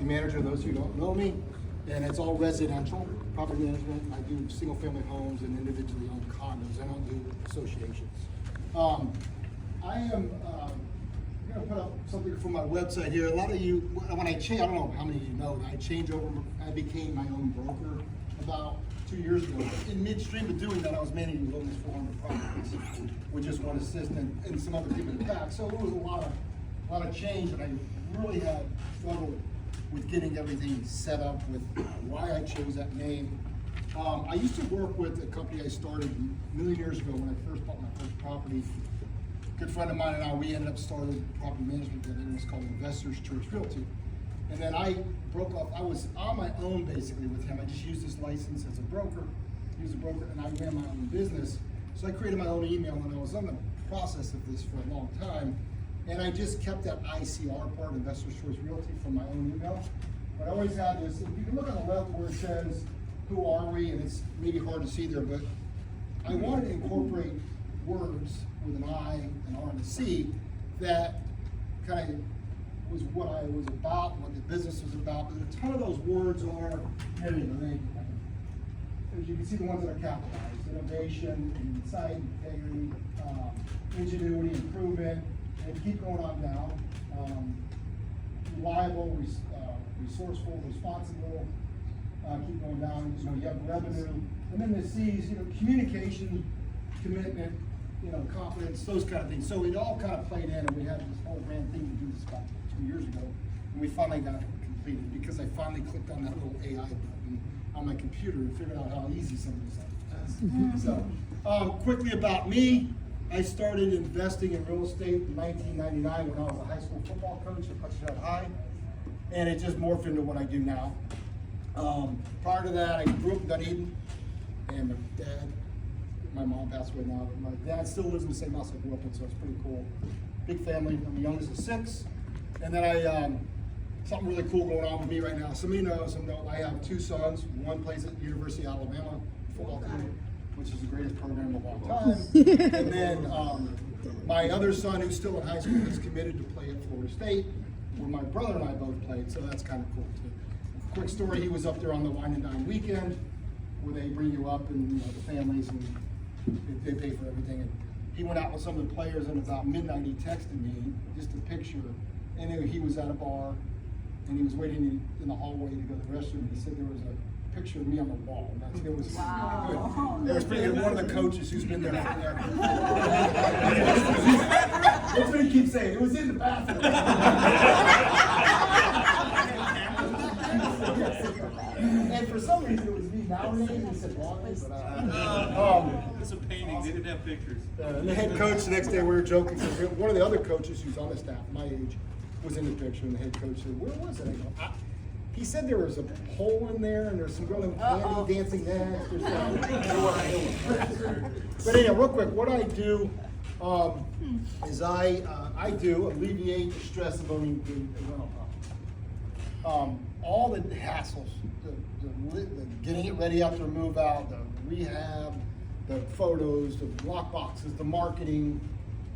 property manager, those who don't know me, and it's all residential property management. I do single family homes and individually owned condos. I don't do associations. I am going to put up something from my website here. A lot of you, when I change, I don't know how many of you know that I became my own broker about 2 years ago. In midstream of doing that, I was managing almost 400 properties with just one assistant and some other people in the back. So it was a lot of change, and I really had struggled with getting everything set up with why I chose that name. I used to work with a company I started a million years ago when I first bought my first property. A good friend of mine and I, we ended up starting property management that it was called Investors Choice Realty. And then I broke off, I was on my own basically with him. I just used his license as a broker. He was a broker and I ran my own business. So I created my own email and I was on the process of this for a long time. And I just kept that ICR part, Investors Choice Realty, from my own email. But I always had this, if you can look on the left where it says, who are we? And it's maybe hard to see there, but I wanted to incorporate words with an I, an R, and a C that kind of was what I was about, what the business was about. But a ton of those words are, as you can see, the ones that are capitalized: innovation, insight, integrity, ingenuity, improvement, and keep going on down. Reliable, resourceful, responsible. Keep going down. You have revenue, and then the C's. Communication, commitment. Confidence, those kind of things. So it all kind of played in, and we had this whole grand thing to do this about 2 years ago, and we finally got it completed because I finally clicked on that little AI button on my computer and figured out how easy some of this stuff is. So, quickly about me, I started investing in real estate in 1999 when I was a high school football coach at Hutchinson High, and it just morphed into what I do now. Prior to that, I grew up in Dunedin, and my mom passed away now, but my dad still lives in the same house I grew up in, so it's pretty cool. Big family. I'm the youngest of 6. And then something really cool going on with me right now. Some of you know, some don't. I have 2 sons. One plays at the University of Alabama football team, which is the greatest program of all time. And then my other son, who's still in high school, is committed to play at Florida State, where my brother and I both played, so that's kind of cool too. Quick story, he was up there on the Wine and Dine weekend, where they bring you up and the families and they pay for everything. And he went out with some of the players, and about midnight he texted me just a picture. And he was at a bar, and he was waiting in the hallway to go to the restroom. And he said there was a picture of me on the wall. And it was wow. It was pretty good. One of the coaches who's been there forever. That's what he keeps saying. It was in the bathroom. And for some reason it was me nowadays. He said wrongly, but it's a painting. They didn't have pictures. The head coach the next day, we were joking because one of the other coaches who's on the staff, my age, was in the picture, and the head coach said, "Where was it?" I go, he said there was a hole in there, and there's some girl in candy dancing next. Or something. But anyway, real quick, what I do is I do alleviate the stress of owning a rental property. All the hassles, the getting it ready after a move out, the rehab, the photos, the lock boxes, the marketing,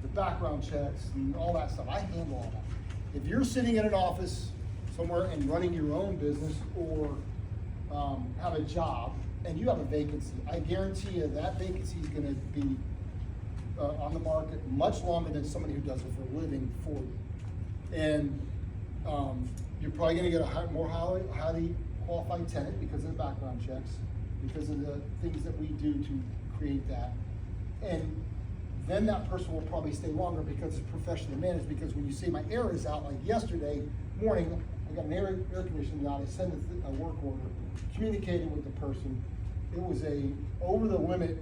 the background checks, and all that stuff. I handle all that. If you're sitting in an office somewhere and running your own business or have a job and you have a vacancy, I guarantee you that vacancy is going to be on the market much longer than somebody who does it for a living for you. And you're probably going to get a more highly qualified tenant because of the background checks, because of the things that we do to create that. And then that person will probably stay longer because it's professionally managed, because when you see my air is out, like yesterday morning, I got an air conditioning out, I sent a work order, communicating with the person. It was a over the limit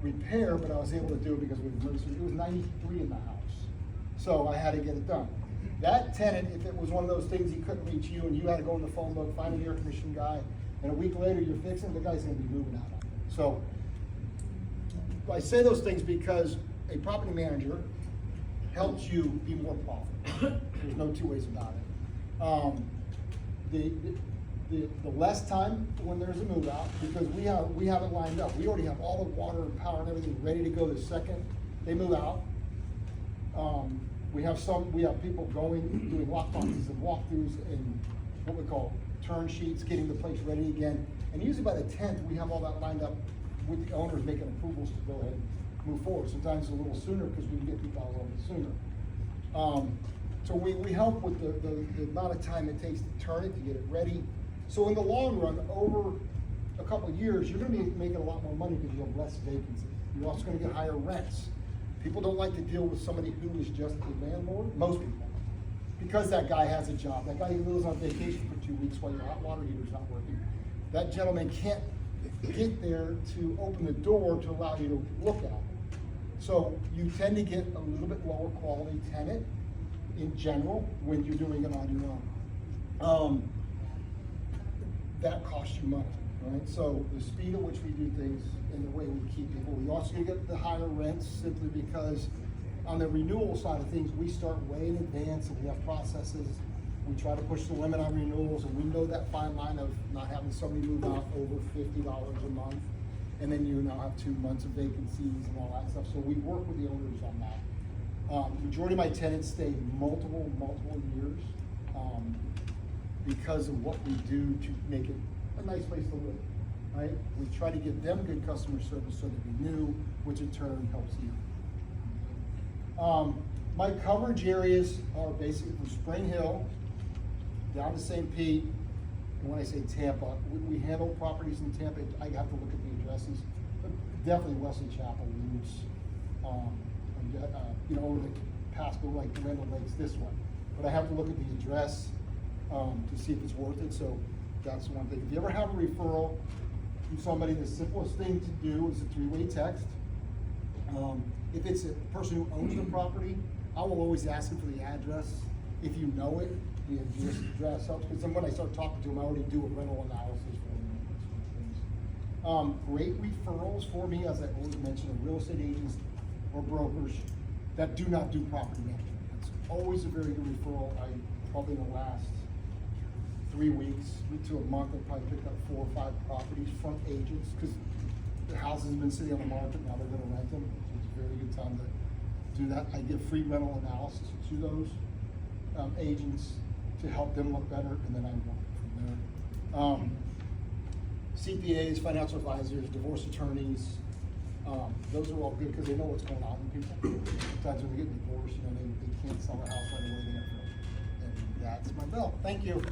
repair, but I was able to do it because it was 93 in the house. So I had to get it done. That tenant, if it was one of those things he couldn't reach you and you had to go in the phone book, find an air conditioning guy, and a week later you're fixing, the guy's gonna be moving out. So I say those things because a property manager helps you be more profitable. There's no 2 ways about it. The less time when there's a move out, because we have it lined up. We already have all the water and power and everything ready to go the second they move out. We have people doing lock boxes and walkthroughs and what we call turn sheets, getting the place ready again. And usually by the 10th, we have all that lined up with the owners making approvals to go ahead and move forward. Sometimes a little sooner because we can get people out a little bit sooner. So we help with the amount of time it takes to turn it, to get it ready. So in the long run, over a couple of years, you're gonna be making a lot more money because you have less vacancy. You're also gonna get higher rents. People don't like to deal with somebody who is just a landlord, most people, because that guy has a job. That guy who lives on vacation for 2 weeks while your hot water heater's not working. That gentleman can't get there to open the door to allow you to look at it. So you tend to get a little bit lower quality tenant in general when you're doing it on your own. That costs you money, right? So the speed at which we do things and the way we keep people. We also get the higher rents simply because on the renewal side of things, we start way in advance and we have processes. We try to push the limit on renewals, and we know that fine line of not having somebody move out over $50 a month. And then you now have 2 months of vacancies and all that stuff. So we work with the owners on that. Majority of my tenants stay multiple years because of what we do to make it a nice place to live, right? We try to give them good customer service so they renew, which in turn helps you. My coverage areas are basically from Spring Hill down to St. Pete. And when I say Tampa, we handle properties in Tampa. I have to look at the addresses, but definitely Wesley Chapel, Roots, over the Pasco, like Randall Lakes, this one. But I have to look at the address to see if it's worth it. So that's one thing. If you ever have a referral from somebody, the simplest thing to do is a 3-way text. If it's a person who owns the property, I will always ask them for the address. If you know it, the address helps, because then when I start talking to them, I already do a rental analysis for them. Great referrals for me, as I always mention, are real estate agents or brokers that do not do property management. That's always a very good referral. I probably in the last 3 weeks to a month, I probably picked up 4 or 5 properties from agents because the houses have been sitting on the market. Now they're going to rent them. So it's a very good time to do that. I give free rental analysis to those agents to help them look better, and then I work from there. CPAs, financial advisors, divorce attorneys, those are all good because they know what's going on with people. Sometimes when they get divorced, they can't sell a house right away. And that's my bill. Thank you.